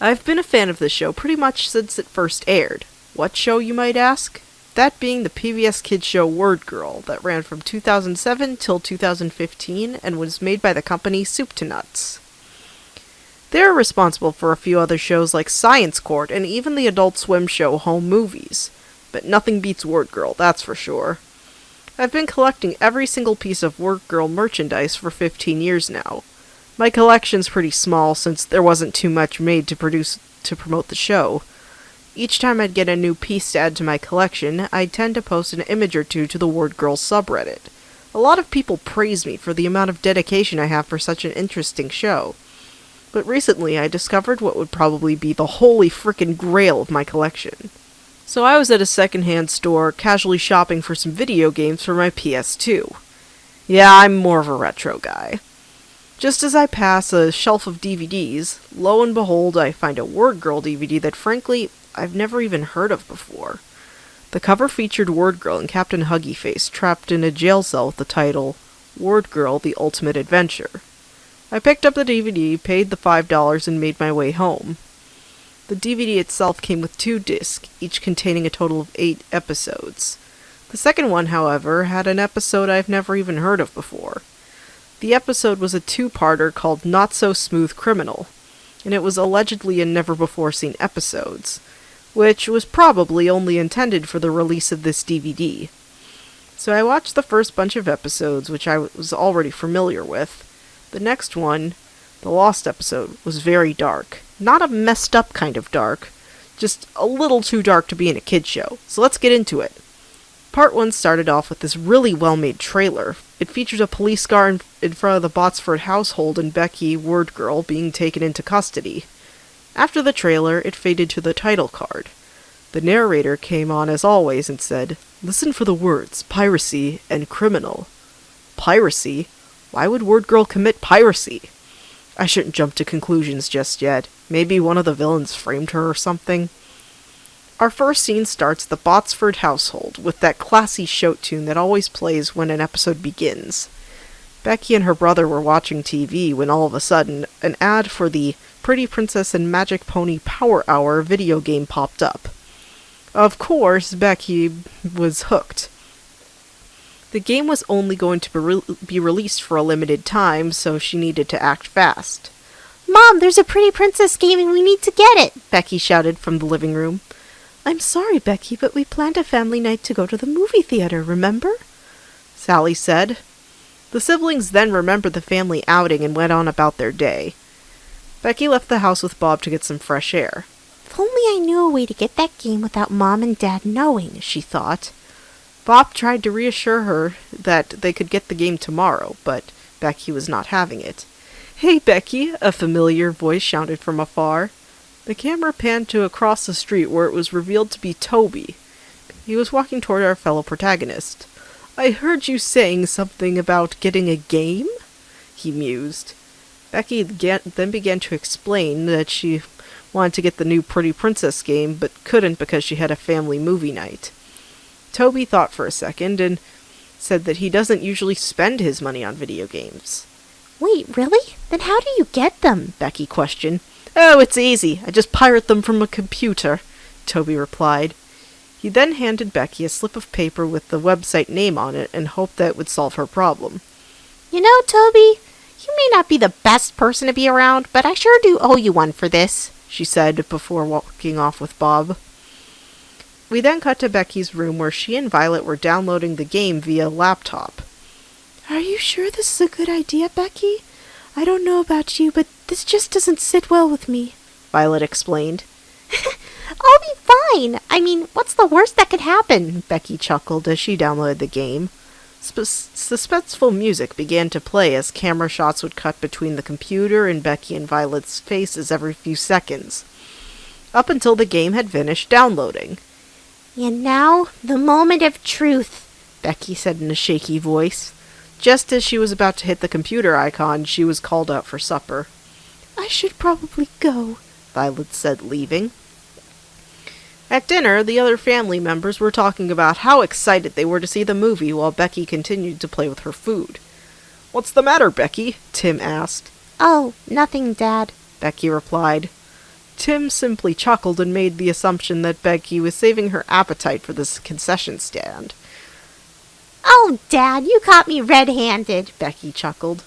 I've been a fan of this show pretty much since it first aired. What show, you might ask? That being the PBS Kids show Wordgirl, that ran from 2007 till 2015 and was made by the company Soup to Nuts. They're responsible for a few other shows like Science Court and even the Adult Swim show Home Movies. But nothing beats Wordgirl, that's for sure. I've been collecting every single piece of Wordgirl merchandise for 15 years now. My collection's pretty small since there wasn't too much made to promote the show. Each time I'd get a new piece to add to my collection, I'd tend to post an image or two to the Wordgirl subreddit. A lot of people praise me for the amount of dedication I have for such an interesting show. But recently I discovered what would probably be the holy frickin' grail of my collection. So I was at a secondhand store, casually shopping for some video games for my PS2. Yeah, I'm more of a retro guy. Just as I pass a shelf of DVDs, lo and behold, I find a Wordgirl DVD that frankly, I've never even heard of before. The cover featured Wordgirl and Captain Huggyface trapped in a jail cell with the title, Wordgirl: The Ultimate Adventure. I picked up the DVD, paid the $5, and made my way home. The DVD itself came with 2 discs, each containing a total of 8 episodes. The second one, however, had an episode I've never even heard of before. The episode was a 2-parter called Not So Smooth Criminal, and it was allegedly in never-before-seen episodes, which was probably only intended for the release of this DVD. So I watched the first bunch of episodes, which I was already familiar with. The next one, the Lost episode, was very dark. Not a messed up kind of dark, just a little too dark to be in a kid's show. So let's get into it. Part 1 started off with this really well-made trailer. It features a police car in front of the Botsford household and Becky, Wordgirl, being taken into custody. After the trailer, it faded to the title card. The narrator came on as always and said, "Listen for the words, piracy and criminal." Piracy? Why would Wordgirl commit piracy? I shouldn't jump to conclusions just yet. Maybe one of the villains framed her or something. Our first scene starts at the Botsford household, with that classy shout tune that always plays when an episode begins. Becky and her brother were watching TV when all of a sudden, an ad for the Pretty Princess and Magic Pony Power Hour video game popped up. Of course, Becky was hooked. The game was only going to be released for a limited time, so she needed to act fast. "Mom, there's a Pretty Princess game and we need to get it!" Becky shouted from the living room. "I'm sorry, Becky, but we planned a family night to go to the movie theater, remember?" Sally said. The siblings then remembered the family outing and went on about their day. Becky left the house with Bob to get some fresh air. "If only I knew a way to get that game without Mom and Dad knowing," she thought. Bob tried to reassure her that they could get the game tomorrow, but Becky was not having it. "Hey, Becky," a familiar voice shouted from afar. The camera panned to across the street where it was revealed to be Toby. He was walking toward our fellow protagonist. "I heard you saying something about getting a game?" he mused. Becky then began to explain that she wanted to get the new Pretty Princess game, but couldn't because she had a family movie night. Toby thought for a second and said that he doesn't usually spend his money on video games. "Wait, really? Then how do you get them?" Becky questioned. "Oh, it's easy. I just pirate them from a computer," Toby replied. He then handed Becky a slip of paper with the website name on it and hoped that it would solve her problem. "You know, Toby, you may not be the best person to be around, but I sure do owe you one for this," she said before walking off with Bob. We then cut to Becky's room where she and Violet were downloading the game via laptop. "Are you sure this is a good idea, Becky? I don't know about you, but this just doesn't sit well with me," Violet explained. "I'll be fine. I mean, what's the worst that could happen?" Becky chuckled as she downloaded the game. Suspenseful music began to play as camera shots would cut between the computer and Becky and Violet's faces every few seconds, up until the game had finished downloading. "And now, the moment of truth," Becky said in a shaky voice. Just as she was about to hit the computer icon, she was called out for supper. "I should probably go," Violet said, leaving. At dinner, the other family members were talking about how excited they were to see the movie while Becky continued to play with her food. "What's the matter, Becky?" Tim asked. "Oh, nothing, Dad," Becky replied. Tim simply chuckled and made the assumption that Becky was saving her appetite for this concession stand. "Oh, Dad, you caught me red-handed," Becky chuckled.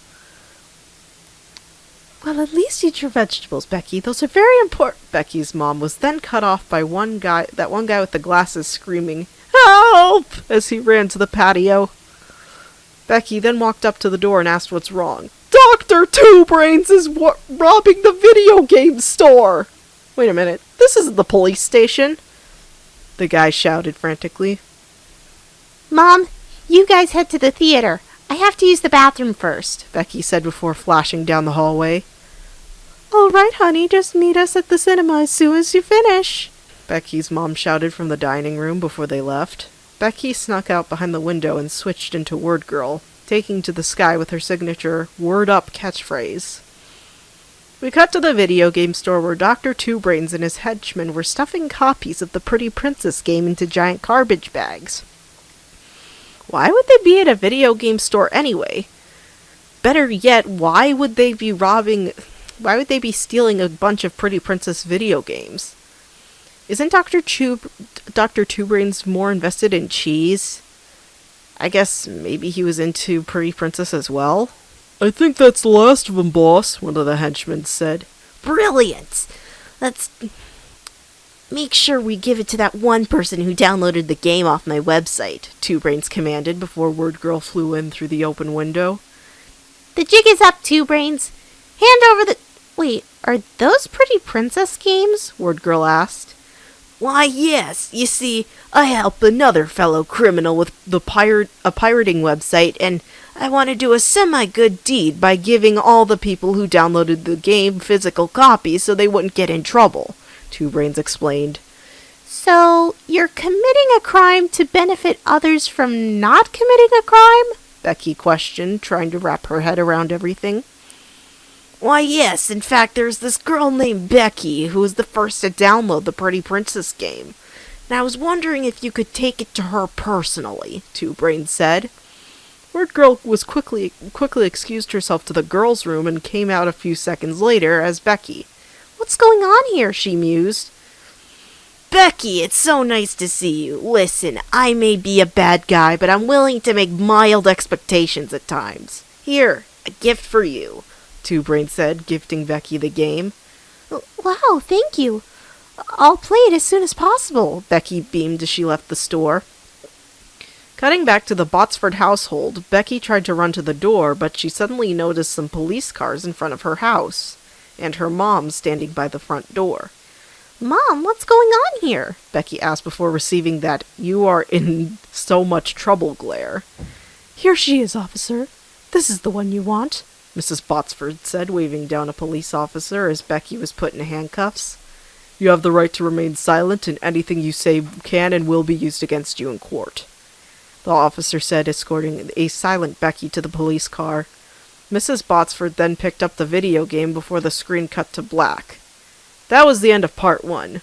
"Well, at least eat your vegetables, Becky. Those are very important." Becky's mom was then cut off by one guy with the glasses screaming, "Help!" as he ran to the patio. Becky then walked up to the door and asked what's wrong. "Dr. Two Brains is robbing the video game store!" "Wait a minute, this isn't the police station," the guy shouted frantically. "Mom, you guys head to the theater. I have to use the bathroom first," Becky said before flashing down the hallway. "All right, honey, just meet us at the cinema as soon as you finish," Becky's mom shouted from the dining room before they left. Becky snuck out behind the window and switched into Wordgirl, taking to the sky with her signature "Word Up" catchphrase. We cut to the video game store where Dr. Two Brains and his henchmen were stuffing copies of the Pretty Princess game into giant garbage bags. Why would they be at a video game store anyway? Better yet, why would they be stealing a bunch of Pretty Princess video games? Isn't Dr. Two Brains more invested in cheese? I guess maybe he was into Pretty Princess as well? "I think that's the last of them, boss," one of the henchmen said. "Brilliant! Let's make sure we give it to that one person who downloaded the game off my website," Two Brains commanded before Wordgirl flew in through the open window. "The jig is up, Two Brains. Hand over the..." "Wait, are those Pretty Princess games?" Wordgirl asked. "Why, yes. You see, I help another fellow criminal with a pirating website, and I want to do a semi-good deed by giving all the people who downloaded the game physical copies so they wouldn't get in trouble," Two Brains explained. "So, you're committing a crime to benefit others from not committing a crime?" Becky questioned, trying to wrap her head around everything. "Why, yes. In fact, there's this girl named Becky who was the first to download the Pretty Princess game. And I was wondering if you could take it to her personally," Two Brains said. Wordgirl was quickly excused herself to the girls' room and came out a few seconds later as Becky. "What's going on here?" she mused. "Becky, it's so nice to see you. Listen, I may be a bad guy, but I'm willing to make mild expectations at times. Here, a gift for you," Two Brains said, gifting Becky the game. "Wow, thank you. I'll play it as soon as possible," Becky beamed as she left the store. Cutting back to the Botsford household, Becky tried to run to the door, but she suddenly noticed some police cars in front of her house, and her mom standing by the front door. "Mom, what's going on here?" Becky asked before receiving that "you are in so much trouble" glare. "Here she is, officer. This is the one you want," Mrs. Botsford said, waving down a police officer as Becky was put in handcuffs. "You have the right to remain silent, and anything you say can and will be used against you in court," the officer said, escorting a silent Becky to the police car. Mrs. Botsford then picked up the video game before the screen cut to black. That was the end of part 1.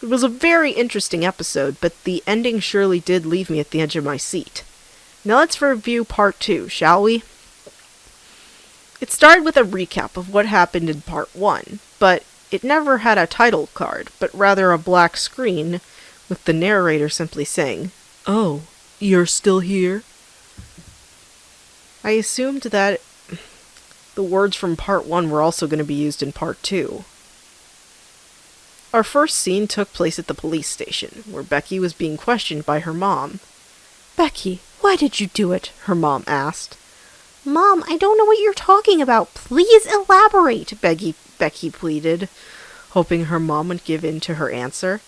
It was a very interesting episode, but the ending surely did leave me at the edge of my seat. Now let's review part 2, shall we? It started with a recap of what happened in part 1, but it never had a title card, but rather a black screen with the narrator simply saying, "Oh, you're still here?" I assumed that the words from part 1 were also going to be used in part 2. Our first scene took place at the police station, where Becky was being questioned by her mom. "Becky, why did you do it?" her mom asked. "Mom, I don't know what you're talking about. Please elaborate," Becky pleaded, hoping her mom would give in to her answer.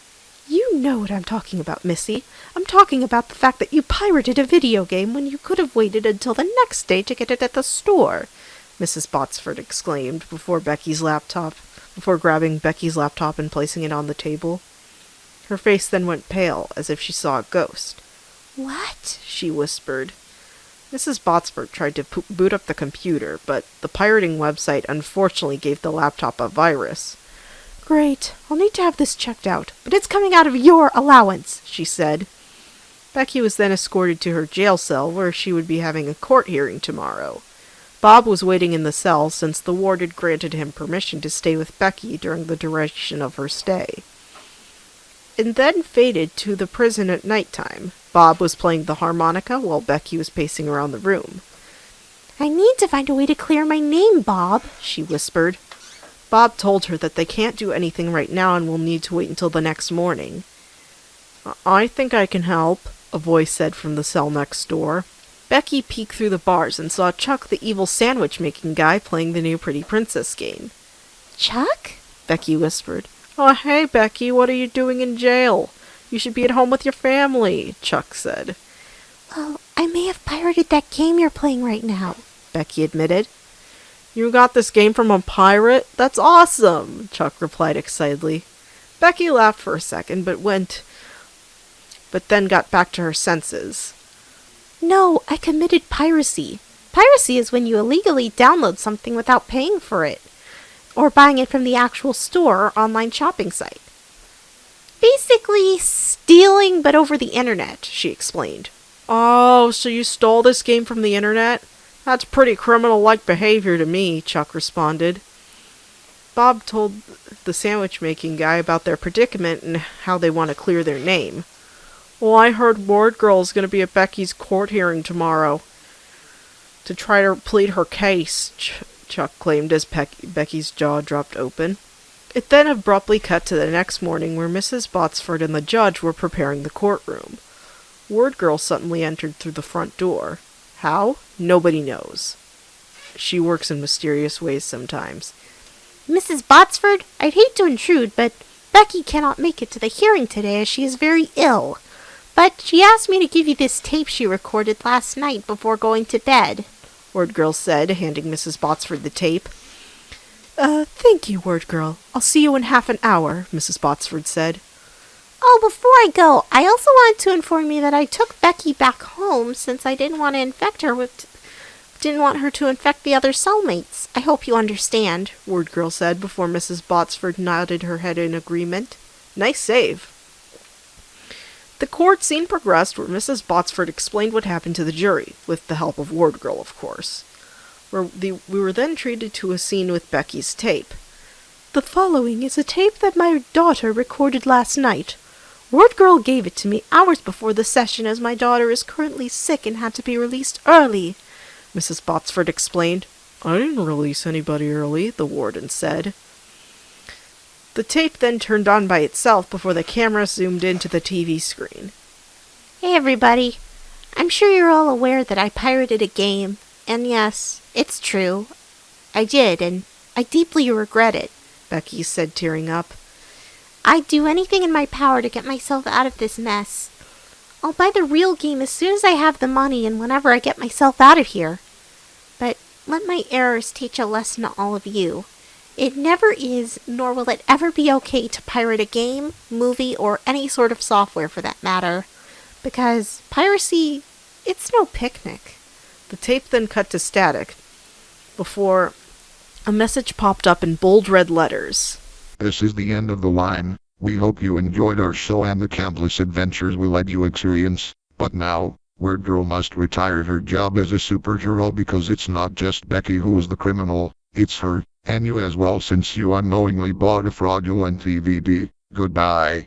"You know what I'm talking about, Missy. I'm talking about the fact that you pirated a video game when you could have waited until the next day to get it at the store," Mrs. Botsford exclaimed before grabbing Becky's laptop and placing it on the table. Her face then went pale, as if she saw a ghost. "What?" she whispered. Mrs. Botsford tried to boot up the computer, but the pirating website unfortunately gave the laptop a virus. "Great. I'll need to have this checked out, but it's coming out of your allowance," she said. Becky was then escorted to her jail cell, where she would be having a court hearing tomorrow. Bob was waiting in the cell since the ward had granted him permission to stay with Becky during the duration of her stay. It then faded to the prison at nighttime. Bob was playing the harmonica while Becky was pacing around the room. I need to find a way to clear my name, Bob, she whispered. Bob told her that they can't do anything right now and will need to wait until the next morning. I think I can help, a voice said from the cell next door. Becky peeked through the bars and saw Chuck, the evil sandwich-making guy, playing the new Pretty Princess game. Chuck? Becky whispered. Oh, hey, Becky, what are you doing in jail? You should be at home with your family, Chuck said. Well, I may have pirated that game you're playing right now, Becky admitted. You got this game from a pirate? That's awesome, Chuck replied excitedly. Becky laughed for a second, but then got back to her senses. No, I committed piracy. Piracy is when you illegally download something without paying for it, or buying it from the actual store or online shopping site. Basically, stealing, but over the internet, she explained. Oh, so you stole this game from the internet? That's pretty criminal-like behavior to me, Chuck responded. Bob told the sandwich-making guy about their predicament and how they want to clear their name. Well, I heard Wordgirl is going to be at Becky's court hearing tomorrow to try to plead her case, Chuck claimed as Becky's jaw dropped open. It then abruptly cut to the next morning where Mrs. Botsford and the judge were preparing the courtroom. Wordgirl suddenly entered through the front door. How? Nobody knows. She works in mysterious ways sometimes. Mrs. Botsford, I'd hate to intrude, but Becky cannot make it to the hearing today as she is very ill. But she asked me to give you this tape she recorded last night before going to bed, Wordgirl said, handing Mrs. Botsford the tape. Thank you, Wordgirl. I'll see you in half an hour, Mrs. Botsford said. Oh, before I go, I also wanted to inform you that I took Becky back home since I didn't want her to infect the other cellmates. I hope you understand, Wordgirl said before Mrs. Botsford nodded her head in agreement. Nice save. The court scene progressed where Mrs. Botsford explained what happened to the jury, with the help of Wordgirl, of course. We were then treated to a scene with Becky's tape. The following is a tape that my daughter recorded last night. Wordgirl gave it to me hours before the session as my daughter is currently sick and had to be released early, Mrs. Botsford explained. I didn't release anybody early, the warden said. The tape then turned on by itself before the camera zoomed into the TV screen. Hey everybody, I'm sure you're all aware that I pirated a game, and yes, it's true. I did, and I deeply regret it, Becky said, tearing up. I'd do anything in my power to get myself out of this mess. I'll buy the real game as soon as I have the money and whenever I get myself out of here. But let my errors teach a lesson to all of you. It never is, nor will it ever be okay to pirate a game, movie, or any sort of software for that matter. Because piracy, it's no picnic. The tape then cut to static before a message popped up in bold red letters. This is the end of the line. We hope you enjoyed our show and the countless adventures we let you experience. But now, Wordgirl must retire her job as a superhero because it's not just Becky who is the criminal, it's her, and you as well since you unknowingly bought a fraudulent DVD. Goodbye.